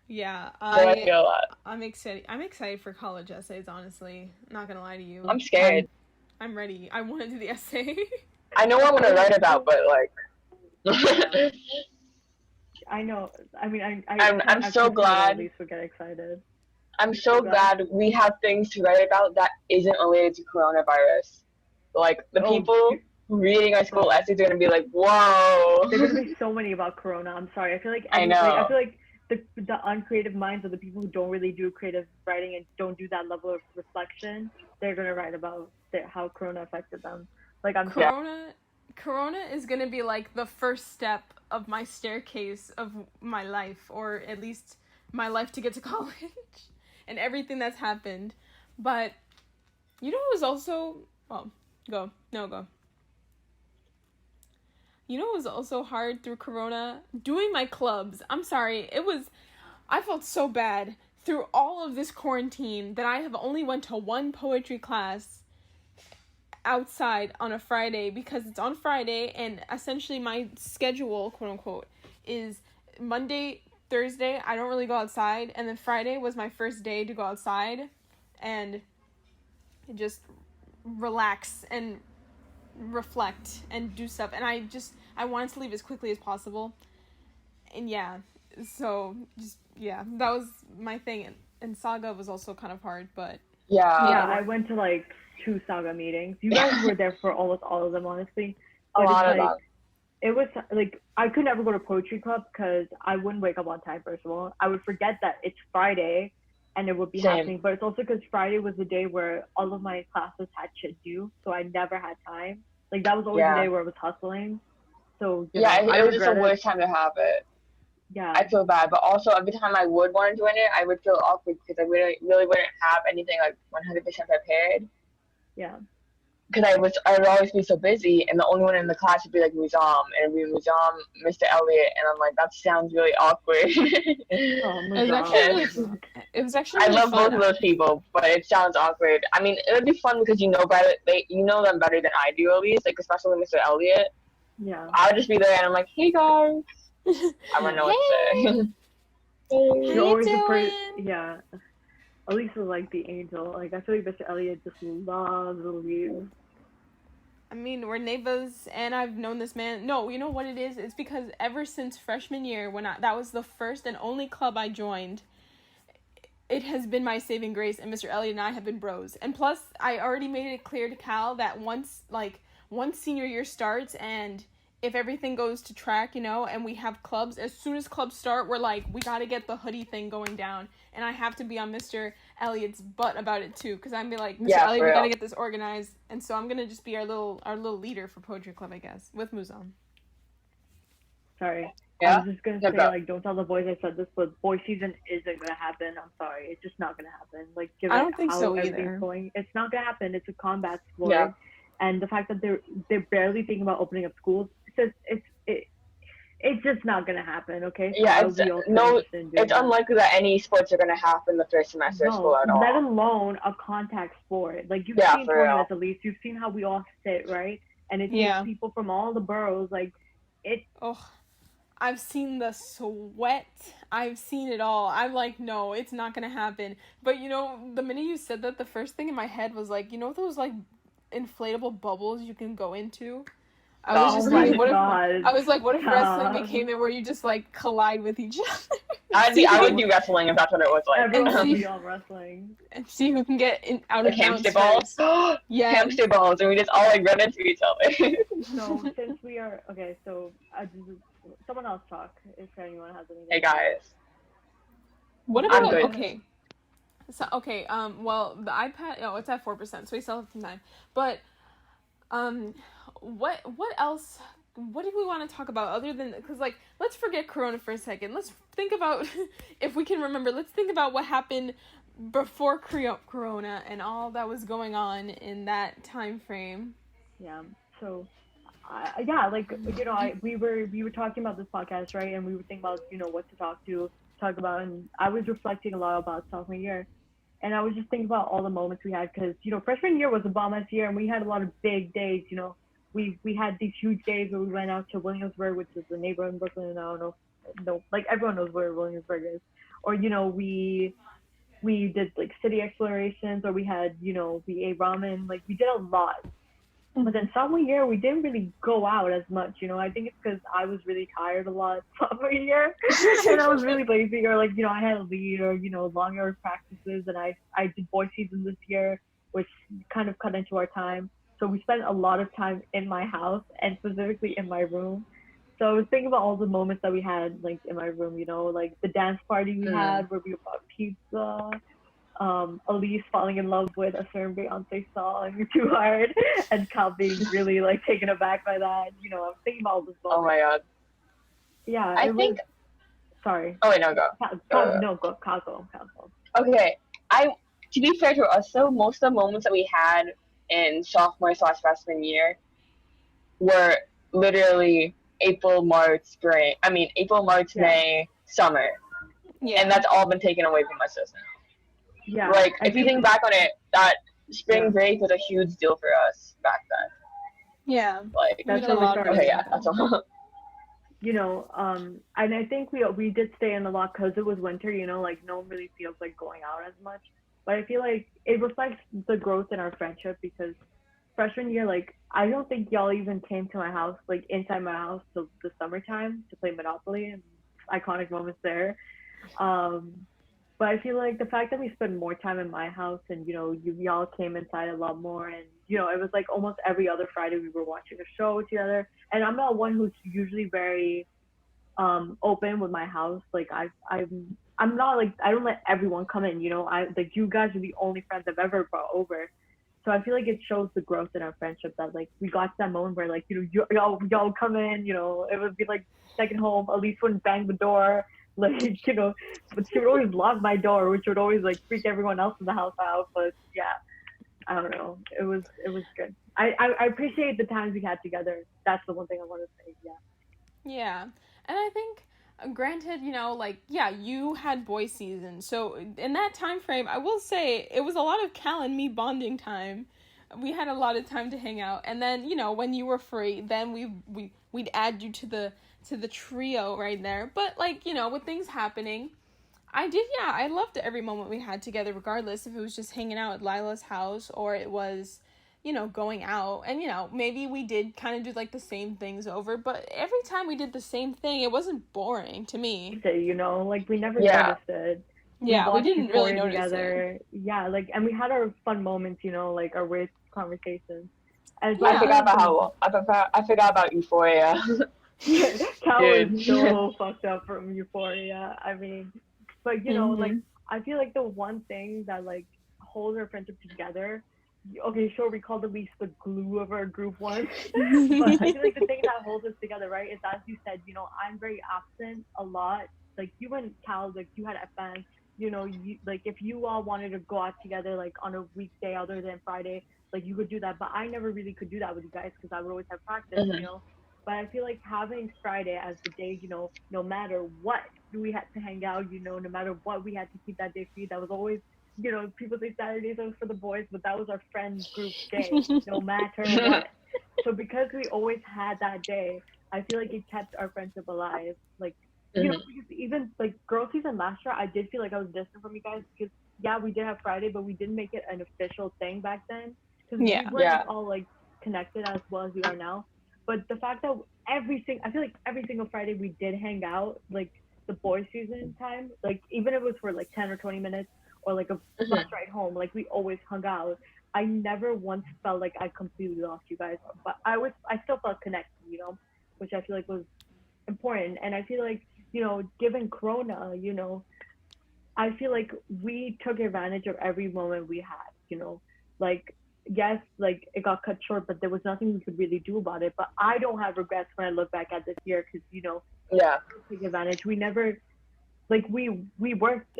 Yeah, I feel a lot. I'm excited for college essays, honestly. Not gonna lie to you. I'm scared. I'm ready. I want to do the essay. I know what I'm gonna write about, but like. I know. I mean, I'm so glad. Elise would get excited. I'm so glad we have things to write about that isn't related to coronavirus. Like the people reading our school essays are gonna be like, whoa. There's gonna be so many about Corona. I'm sorry. I feel like I feel like the uncreative minds of the people who don't really do creative writing and don't do that level of reflection, they're gonna write about how Corona affected them. Like Corona is gonna be like the first step of my staircase of my life, or at least my life to get to college, and everything that's happened. But it was also go. It was also hard through Corona? Doing my clubs. I'm sorry. I felt so bad through all of this quarantine that I have only went to one poetry class outside on a Friday because it's on Friday and essentially my schedule, quote unquote, is Monday, Thursday, I don't really go outside, and then Friday was my first day to go outside and just relax and reflect and do stuff, and I wanted to leave as quickly as possible, and that was my thing, and Saga was also kind of hard, but I went to like 2 Saga meetings. You guys were there for almost all of them, honestly. But a lot of them. It was like I could never go to poetry club because I wouldn't wake up on time. First of all, I would forget that it's Friday and it would be happening, but it's also because Friday was the day where all of my classes had shit due, so I never had time. Like that was always the day where I was hustling. So it was just the worst time to have it. Yeah, I feel bad, but also every time I would want to join it, I would feel awkward because I really wouldn't have anything like 100% prepared. Yeah. Because I would always be so busy, and the only one in the class would be like Muzam, and it'd be Muzam, Mr. Elliot, and I'm like, that sounds really awkward. It was actually I really love fun. both of those people, but it sounds awkward. I mean, it would be fun because you know them better than I do, at least, like especially Mr. Elliot. Yeah. I would just be there, and I'm like, hey guys. I wouldn't know what to say. Hey. You're always the person. Yeah. Elise is like the angel. Like I feel like Mr. Elliot just loves Elise. I mean, we're neighbors, and I've known this man. No, you know what it is? It's because ever since freshman year, that was the first and only club I joined, it has been my saving grace, and Mr. Elliot and I have been bros. And plus, I already made it clear to Cal that once senior year starts, and if everything goes to track, and we have clubs, as soon as clubs start, we're like, we gotta get the hoodie thing going down. And I have to be on Mr. Elliot's butt about it too, because I'm be like, Mr. Elliot, we gotta get this organized. And so I'm gonna just be our little leader for poetry club, I guess, with Muzam. Sorry. Yeah? I was just gonna say, like, don't tell the boys I said this, but boy season isn't gonna happen. I'm sorry, it's just not gonna happen. Like, given I don't think how so everything's either. going, it's not gonna happen. It's a combat sport, Yeah. and the fact that they're barely thinking about opening up schools, it's just not gonna happen. Okay. So Yeah, it's unlikely that any sports are gonna happen the first semester of school at all. Let alone a contact sport. Like you've seen tournaments, at least you've seen how we all sit, right? And it takes people from all the boroughs. Like it. Oh, I've seen the sweat. I've seen it all. I'm like, no, it's not gonna happen. But you know, the minute you said that, the first thing in my head was like, you know those like inflatable bubbles you can go into? I was just like, what if wrestling became it where you just like collide with each other? I would do wrestling if that's what it was like. Everyone would be on wrestling. And see who can get out of hamster balls. Yeah, hamster balls, and we just all like run into each other. So since we are okay, so someone else talk if anyone has anything. Hey guys. What about okay? So okay, well the iPad, it's at 4%, so we still have some time. But what else? What do we want to talk about other than, because like, let's forget Corona for a second. Let's think about, if we can remember, let's think about what happened before Corona and all that was going on in that time frame. Yeah. So, like, you know, we were talking about this podcast, right? And we were thinking about, you know, what to talk about. And I was reflecting a lot about sophomore year. And I was just thinking about all the moments we had, because, you know, freshman year was a bomb-ass year, and we had a lot of big days, you know. We had these huge days where we went out to Williamsburg, which is the neighborhood in Brooklyn, and I don't know, like everyone knows where Williamsburg is. Or, you know, we did like city explorations, or we had, you know, we ate ramen, like we did a lot. But then sophomore year, we didn't really go out as much, you know. I think it's because I was really tired a lot sophomore year, and I was really lazy, or like, you know, I had a lead, or, you know, longer practices, and I did boy season this year, which kind of cut into our time. So we spent a lot of time in my house, and specifically in my room. So I was thinking about all the moments that we had, like, in my room, you know, like the dance party we had where we bought pizza, Elise falling in love with a certain Beyonce song, Too Hard, and Cal being really, like, taken aback by that. You know, I'm thinking about all this moments. Oh my god. Yeah, I think... Sorry. Oh wait, no, go. Go. Okay, to be fair to us, though, most of the moments that we had in sophomore/freshman year were literally April, March, May, summer. Yeah. And that's all been taken away from us just now. Yeah. Like, if you think back on it, that spring break was a huge deal for us back then. Yeah. Like, that's a lot. Okay, yeah, that's all. You know, and I think we did stay in a lot because it was winter, you know, like no one really feels like going out as much. But I feel like it reflects the growth in our friendship, because freshman year, like, I don't think y'all even came to my house, like, inside my house till the summertime to play Monopoly, and iconic moments there. But I feel like the fact that we spent more time in my house, and, you know, y'all came inside a lot more, and, you know, it was like almost every other Friday we were watching a show together. And I'm not one who's usually very open with my house. Like, I'm not like, I don't let everyone come in, you know. Like, you guys are the only friends I've ever brought over. So I feel like it shows the growth in our friendship that, like, we got to that moment where, like, you know, y'all come in, you know, it would be like second home. Elise wouldn't bang the door, like, you know, but she would always lock my door, which would always, like, freak everyone else in the house out. But yeah, I don't know. It was good. I appreciate the times we had together. That's the one thing I want to say. Yeah. Yeah, and I think, granted, you know, like, yeah, you had boy season, so in that time frame, I will say it was a lot of Cal and me bonding time. We had a lot of time to hang out, and then, you know, when you were free, then we'd add you to the trio right there. But, like, you know, with things happening, I loved every moment we had together, regardless if it was just hanging out at Lila's house or it was, you know, going out. And, you know, maybe we did kind of do, like, the same things over, but every time we did the same thing, it wasn't boring to me. So, you know, like, we never noticed it. We didn't really notice together. It. Yeah, like, and we had our fun moments, you know, like, our weird conversations. And I forgot about Euphoria. Cal was so fucked up from Euphoria. I mean, but, you know, like, I feel like the one thing that, like, holds our friendship together, okay, sure, we called Elise the glue of our group once, but I feel like the thing that holds us together, right, is, as you said, you know, I'm very absent a lot. Like, you and Cal, like, you had FN, you know, like, if you all wanted to go out together, like, on a weekday other than Friday, like, you could do that, but I never really could do that with you guys because I would always have practice, you know. But I feel like having Friday as the day, you know, no matter what we had to hang out, you know, no matter what we had to keep that day free, that was always, you know, people say Saturdays are for the boys, but that was our friend group day, no matter what. So because we always had that day, I feel like it kept our friendship alive. Like, you know, because even like girl season last year, I did feel like I was distant from you guys because yeah, we did have Friday, but we didn't make it an official thing back then because we weren't all like connected as well as we are now. But the fact that I feel like every single Friday we did hang out, like the boys season time, like even if it was for like 10 or 20 minutes or like a bus ride home, like we always hung out. I never once felt like I completely lost you guys, but I still felt connected, you know, which I feel like was important. And I feel like, you know, given Corona, you know, I feel like we took advantage of every moment we had, you know, like, yes, like it got cut short, but there was nothing we could really do about it. But I don't have regrets when I look back at this year because, you know, we took advantage. We never, like, we worked,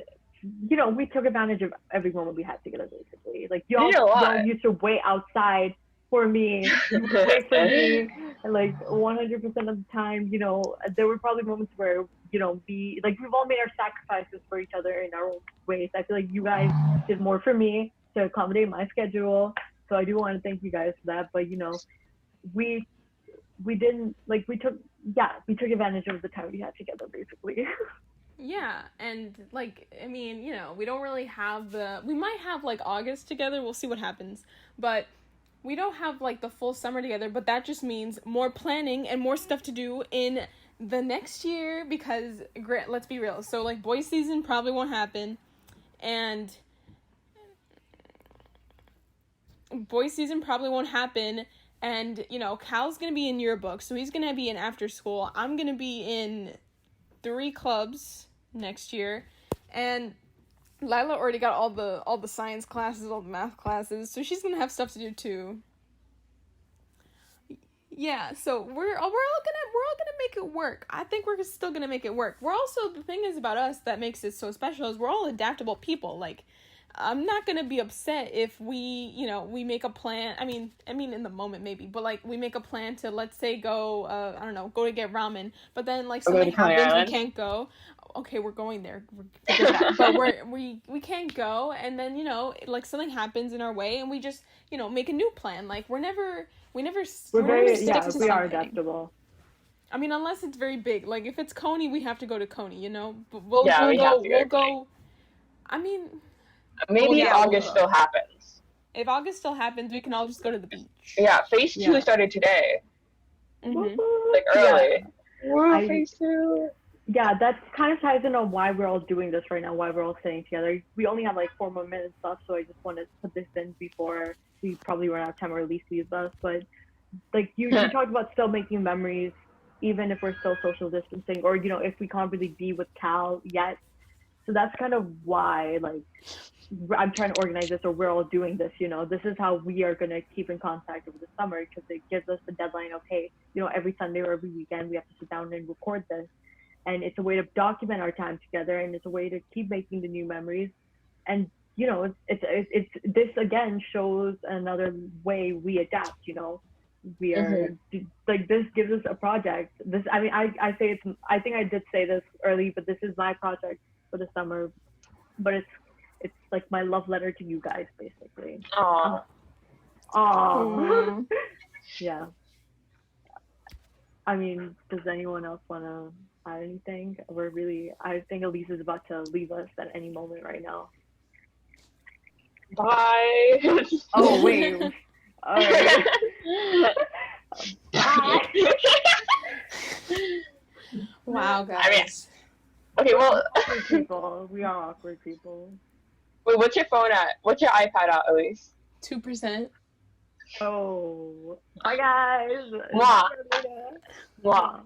you know, we took advantage of every moment we had together, basically. Like, y'all used to wait outside for me, wait for me, and like 100% of the time, you know, there were probably moments where, you know, we've all made our sacrifices for each other in our own ways. I feel like you guys did more for me to accommodate my schedule, so I do want to thank you guys for that. But, you know, we didn't, like, we took advantage of the time we had together, basically. Yeah, and, like, I mean, you know, we don't really have we might have, like, August together, we'll see what happens, but we don't have, like, the full summer together, but that just means more planning and more stuff to do in the next year, because, let's be real, so, like, boys season probably won't happen, and you know, Cal's gonna be in yearbook, so he's gonna be in after school. I'm gonna be in 3 clubs next year, and Lila already got all the science classes, all the math classes, so she's gonna have stuff to do too. Yeah, so we're all gonna make it work. I think we're still gonna make it work. We're also, the thing is about us that makes it so special is we're all adaptable people. Like, I'm not gonna be upset if we make a plan. I mean, in the moment maybe, but like we make a plan to, let's say, go, I don't know, go to get ramen, but then like something happens, we can't go. Okay, we're going there, but we can't go, and then, you know, like something happens in our way, and we just, you know, make a new plan. Like we never we are adaptable. I mean, unless it's very big. Like if it's Coney, we have to go to Coney, you know. But we'll go. I mean, maybe August still happens. If August still happens, we can all just go to the beach. Yeah, phase 2 started today. Like early. Phase 2. Yeah, that kind of ties into why we're all doing this right now, why we're all staying together. We only have like 4 more minutes left, so I just want to put this in before we probably run out of time or Elise leaves us. But like you talked about still making memories, even if we're still social distancing, or, you know, if we can't really be with Cal yet. So that's kind of why, like, I'm trying to organize this, or we're all doing this, you know. This is how we are going to keep in contact over the summer, because it gives us the deadline of, hey, you know, every Sunday or every weekend we have to sit down and record this. And it's a way to document our time together, and it's a way to keep making the new memories. And, you know, it's this again shows another way we adapt, you know. We are like, this gives us a project. This, I mean, I say I think I did say this early, but this is my project for the summer. But it's like my love letter to you guys, basically. Aww. Yeah. I mean, does anyone else want to add anything? I think Elise is about to leave us at any moment right now. Bye. Oh, wait. All right. Bye. Wow, guys. I mean, okay, well. Awkward people. We are awkward people. Wait, what's your phone at? What's your iPad at, Elise? 2%. Oh. Bye, guys. Mwah. Mwah.